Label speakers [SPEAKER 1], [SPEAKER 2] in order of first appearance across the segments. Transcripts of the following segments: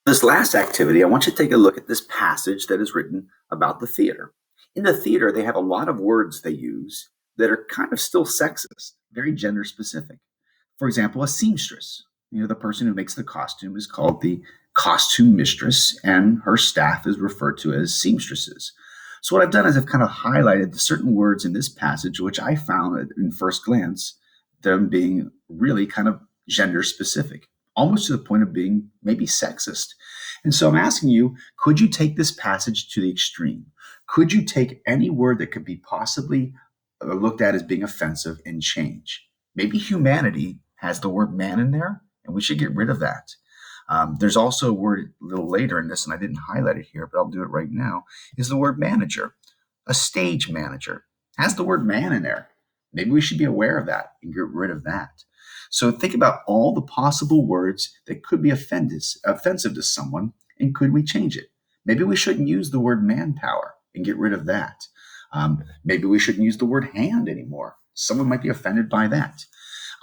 [SPEAKER 1] This last activity, I want you to take a look at this passage that is written about the theater. In the theater, they have a lot of words they use that are kind of still sexist, very gender specific. For example, a seamstress. The person who makes the costume is called the costume mistress, and her staff is referred to as seamstresses. So what I've done is I've kind of highlighted the certain words in this passage, which I found in first glance them being really kind of gender specific, almost to the point of being maybe sexist. And so I'm asking you, could you take this passage to the extreme? Could you take any word that could be possibly looked at as being offensive and change? Maybe humanity has the word man in there, and we should get rid of that. There's also a word a little later in this, and I didn't highlight it here, but I'll do it right now, is the word manager. A stage manager has the word man in there. Maybe we should be aware of that and get rid of that. So think about all the possible words that could be offensive to someone, and could we change it? Maybe we shouldn't use the word manpower and get rid of that. Maybe we shouldn't use the word hand anymore. Someone might be offended by that.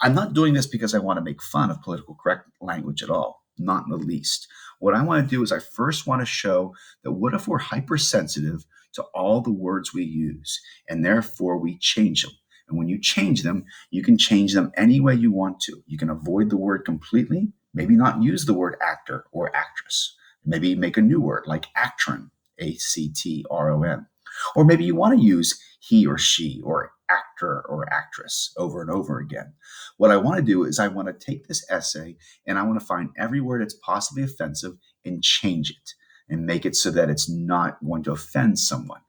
[SPEAKER 1] I'm not doing this because I want to make fun of political correct language at all, not in the least. What I want to do is I first want to show that what if we're hypersensitive to all the words we use, and therefore we change them. And when you change them, you can change them any way you want to. You can avoid the word completely, maybe not use the word actor or actress. Maybe make a new word like actron, A-C-T-R-O-N. Or maybe you want to use he or she or actor or actress over and over again. What I want to do is I want to take this essay and I want to find every word that's possibly offensive and change it and make it so that it's not going to offend someone.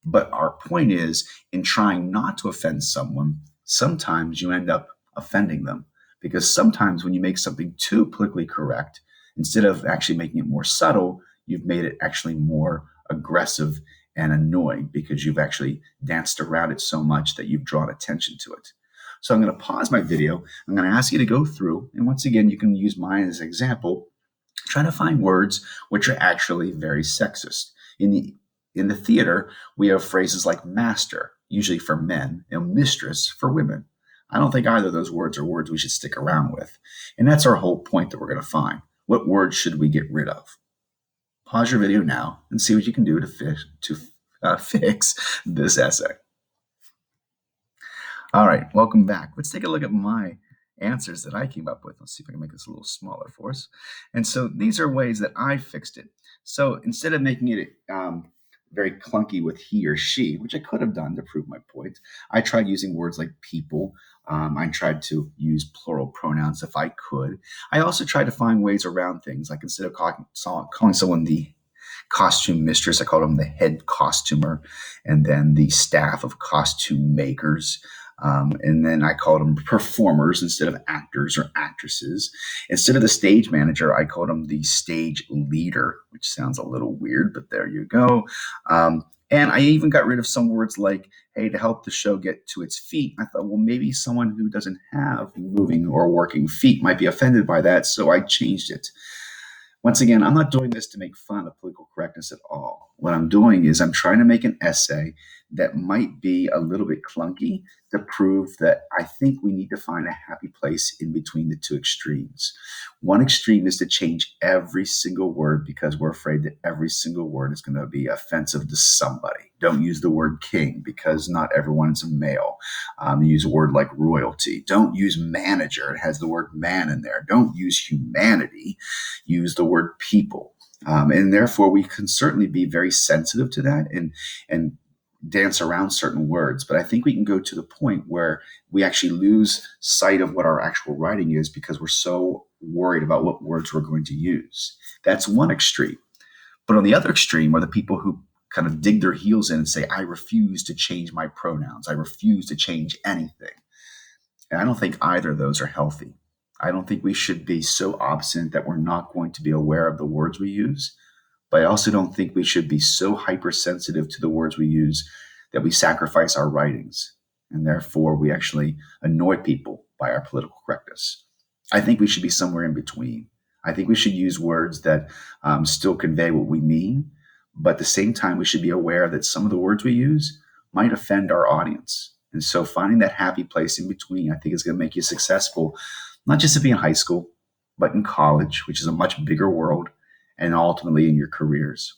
[SPEAKER 1] But our point is, in trying not to offend someone, sometimes you end up offending them. Because sometimes when you make something too politically correct, instead of actually making it more subtle, you've made it actually more aggressive and annoying because you've actually danced around it so much that you've drawn attention to it. So I'm going to pause my video. I'm going to ask you to go through, and once again, you can use mine as an example, trying to find words which are actually very sexist. In the theater, we have phrases like master, usually for men, and mistress for women. I don't think either of those words are words we should stick around with. And that's our whole point that we're going to find. What words should we get rid of? Pause your video now and see what you can do to fix this essay. All right, welcome back. Let's take a look at my answers that I came up with. Let's see if I can make this a little smaller for us. And so these are ways that I fixed it. So instead of making it very clunky with he or she, which I could have done to prove my point, I tried using words like people. I tried to use plural pronouns if I could. I also tried to find ways around things, like instead of calling someone the costume mistress, I called them the head costumer, and then the staff of costume makers. And then I called them performers instead of actors or actresses. Instead of the stage manager, I called them the stage leader, which sounds a little weird, but there you go. And I even got rid of some words like, hey, to help the show get to its feet. I thought, well, maybe someone who doesn't have moving or working feet might be offended by that, so I changed it. Once again, I'm not doing this to make fun of political correctness at all. What I'm doing is I'm trying to make an essay that might be a little bit clunky to prove that I think we need to find a happy place in between the two extremes. One extreme is to change every single word because we're afraid that every single word is going to be offensive to somebody. Don't use the word king because not everyone is a male. Use a word like royalty. Don't use manager. It has the word man in there. Don't use humanity. Use the word people. And therefore, we can certainly be very sensitive to that and dance around certain words. But I think we can go to the point where we actually lose sight of what our actual writing is because we're so worried about what words we're going to use. That's one extreme. But on the other extreme are the people who kind of dig their heels in and say, I refuse to change my pronouns. I refuse to change anything. And I don't think either of those are healthy. I don't think we should be so obstinate that we're not going to be aware of the words we use. But I also don't think we should be so hypersensitive to the words we use that we sacrifice our writings. And therefore, we actually annoy people by our political correctness. I think we should be somewhere in between. I think we should use words that still convey what we mean. But at the same time, we should be aware that some of the words we use might offend our audience. And so finding that happy place in between, I think, is going to make you successful, not just to be in high school, but in college, which is a much bigger world. and ultimately in your careers.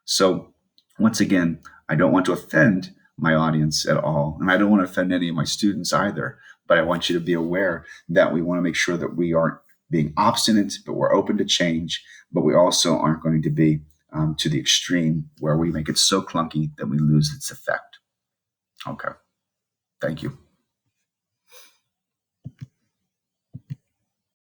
[SPEAKER 1] So, once again, I don't want to offend my audience at all, and I don't want to offend any of my students either. But I want you to be aware that we want to make sure that we aren't being obstinate, but we're open to change. But we also aren't going to be to the extreme where we make it so clunky that we lose its effect. Okay. Thank you.